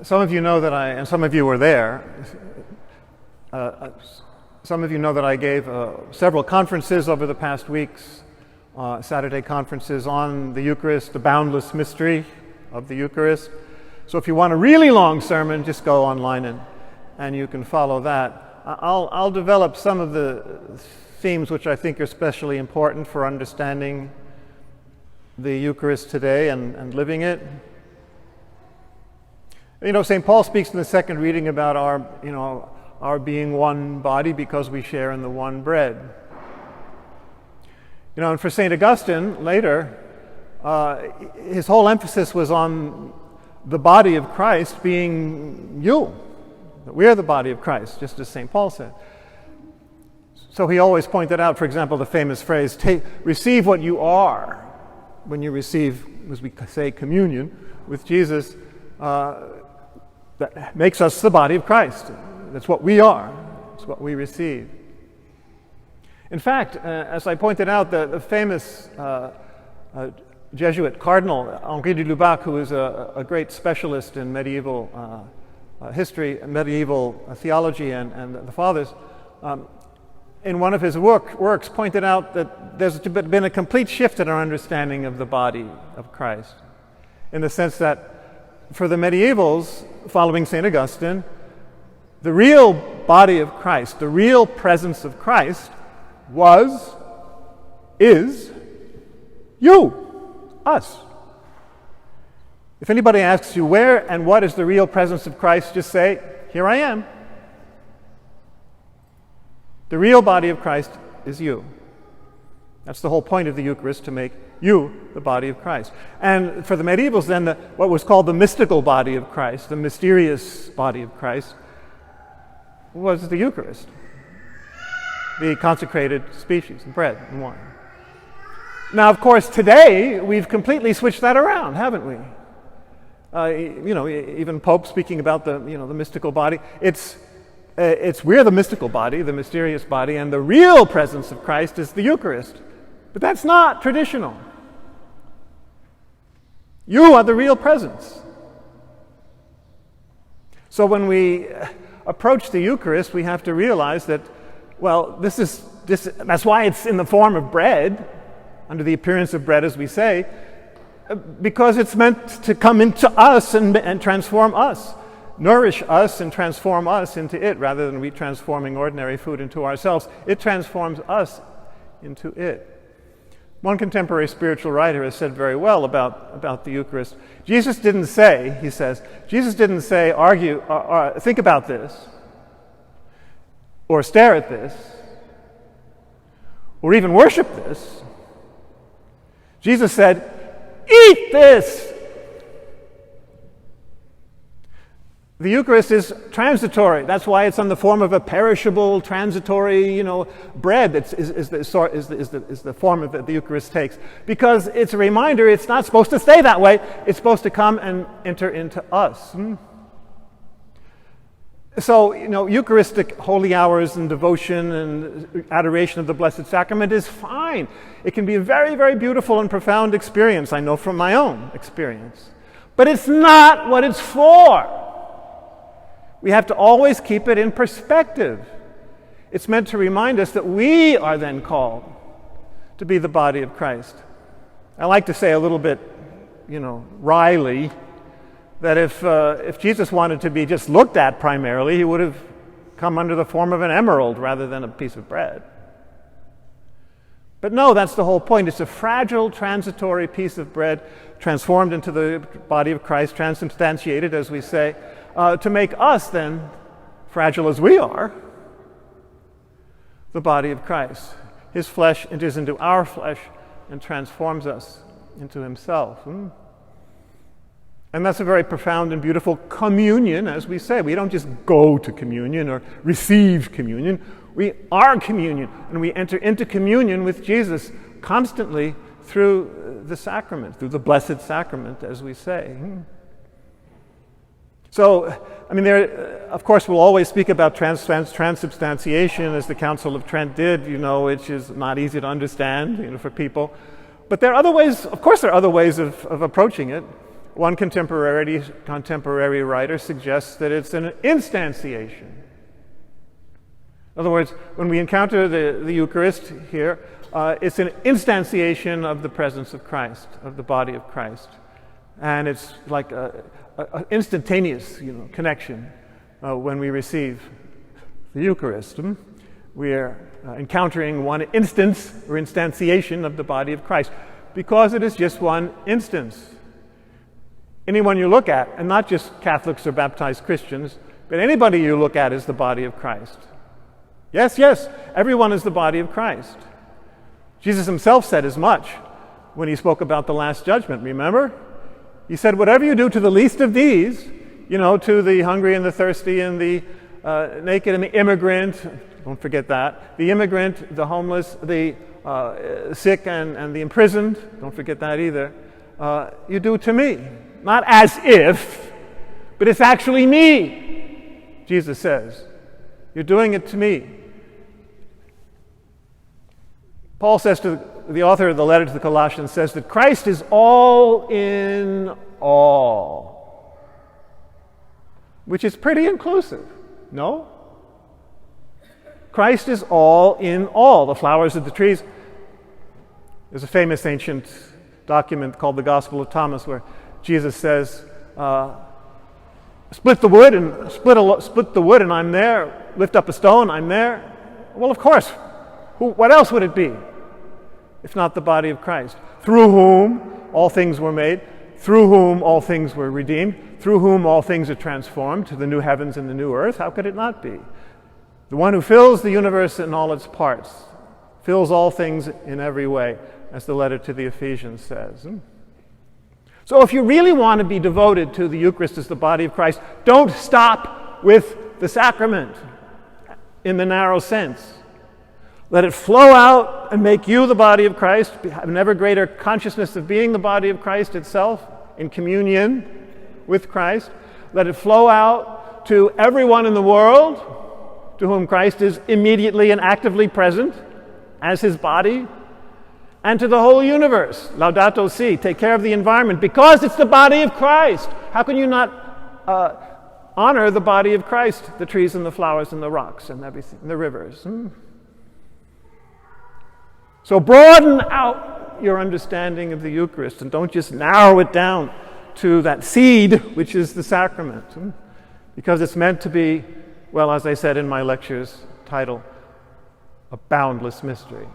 Some of you know that and some of you were there, some of you know that I gave several conferences over the past weeks, Saturday conferences on the Eucharist, the boundless mystery of the Eucharist. So if you want a really long sermon, just go online and you can follow that. I'll develop some of the themes which I think are especially important for understanding the Eucharist today and living it. You know, St. Paul speaks in the second reading about our being one body because we share in the one bread. You know, and for St. Augustine, later, his whole emphasis was on the body of Christ being you. That we are the body of Christ, just as St. Paul said. So he always pointed out, for example, the famous phrase, receive what you are. When you receive, as we say, communion with Jesus, that makes us the body of Christ. That's what we are. It's what we receive. In fact, as I pointed out, the famous Jesuit Cardinal Henri de Lubac, who is a great specialist in medieval history, medieval theology, and the Fathers, in one of his works pointed out that there's been a complete shift in our understanding of the body of Christ, in the sense that for the medievals, following St. Augustine, the real body of Christ, the real presence of Christ is you, us. If anybody asks you where and what is the real presence of Christ, just say, here I am. The real body of Christ is you. That's the whole point of the Eucharist, to make you the body of Christ. And for the medievals then, what was called the mystical body of Christ, the mysterious body of Christ, was the Eucharist, the consecrated species, bread and wine. Now, of course, today we've completely switched that around, haven't we? Even Pope speaking about the mystical body. We're the mystical body, the mysterious body, and the real presence of Christ is the Eucharist. But that's not traditional. You are the real presence. So when we approach the Eucharist, we have to realize that, well, that's why it's in the form of bread, under the appearance of bread, as we say, because it's meant to come into us and transform us, nourish us and transform us into it, rather than we transforming ordinary food into ourselves. It transforms us into it. One contemporary spiritual writer has said very well about the Eucharist. Jesus didn't say, argue, or think about this, or stare at this, or even worship this. Jesus said, eat this. The Eucharist is transitory. That's why it's in the form of a perishable, transitory, bread. That is the form that the Eucharist takes, because it's a reminder it's not supposed to stay that way. It's supposed to come and enter into us. So, Eucharistic holy hours and devotion and adoration of the Blessed Sacrament is fine. It can be a very, very beautiful and profound experience. I know from my own experience, but it's not what it's for. We have to always keep it in perspective. It's meant to remind us that we are then called to be the body of Christ. I like to say a little bit, wryly, that if Jesus wanted to be just looked at primarily, he would have come under the form of an emerald rather than a piece of bread. But no, that's the whole point. It's a fragile, transitory piece of bread transformed into the body of Christ, transubstantiated, as we say, to make us then, fragile as we are, the body of Christ. His flesh enters into our flesh and transforms us into himself. And that's a very profound and beautiful communion, as we say. We don't just go to communion or receive communion. We are communion, and we enter into communion with Jesus constantly through the sacrament, through the Blessed Sacrament, as we say. So, there, of course, we'll always speak about transubstantiation, as the Council of Trent did, which is not easy to understand, for people. But there are other ways, of course there are other ways of approaching it. One contemporary writer suggests that it's an instantiation. In other words, when we encounter the Eucharist here, it's an instantiation of the presence of Christ, of the body of Christ. And it's like an instantaneous connection when we receive the Eucharist. We are encountering one instance or instantiation of the body of Christ because it is just one instance. Anyone you look at, and not just Catholics or baptized Christians, but anybody you look at is the body of Christ. Yes, everyone is the body of Christ. Jesus himself said as much when he spoke about the Last Judgment, remember? He said, whatever you do to the least of these, to the hungry and the thirsty and the naked and the immigrant, don't forget that, the immigrant, the homeless, the sick and the imprisoned, don't forget that either, you do to me. Not as if, but it's actually me, Jesus says. You're doing it to me. Paul says to the author of the letter to the Colossians, says that Christ is all in all, which is pretty inclusive, no? Christ is all in all. The flowers of the trees. There's a famous ancient document called the Gospel of Thomas where Jesus says, split the wood and I'm there. Lift up a stone, I'm there. Well, of course. What else would it be if not the body of Christ? Through whom all things were made, through whom all things were redeemed, through whom all things are transformed to the new heavens and the new earth. How could it not be? The one who fills the universe in all its parts, fills all things in every way, as the letter to the Ephesians says. So if you really want to be devoted to the Eucharist as the body of Christ, don't stop with the sacrament in the narrow sense. Let it flow out and make you the body of Christ, have an ever greater consciousness of being the body of Christ itself in communion with Christ. Let it flow out to everyone in the world to whom Christ is immediately and actively present as his body, and to the whole universe. Laudato Si, take care of the environment because it's the body of Christ. How can you not honor the body of Christ, the trees and the flowers and the rocks and everything, and the rivers? So broaden out your understanding of the Eucharist and don't just narrow it down to that seed, which is the sacrament, because it's meant to be, well, as I said in my lecture's title, a boundless mystery.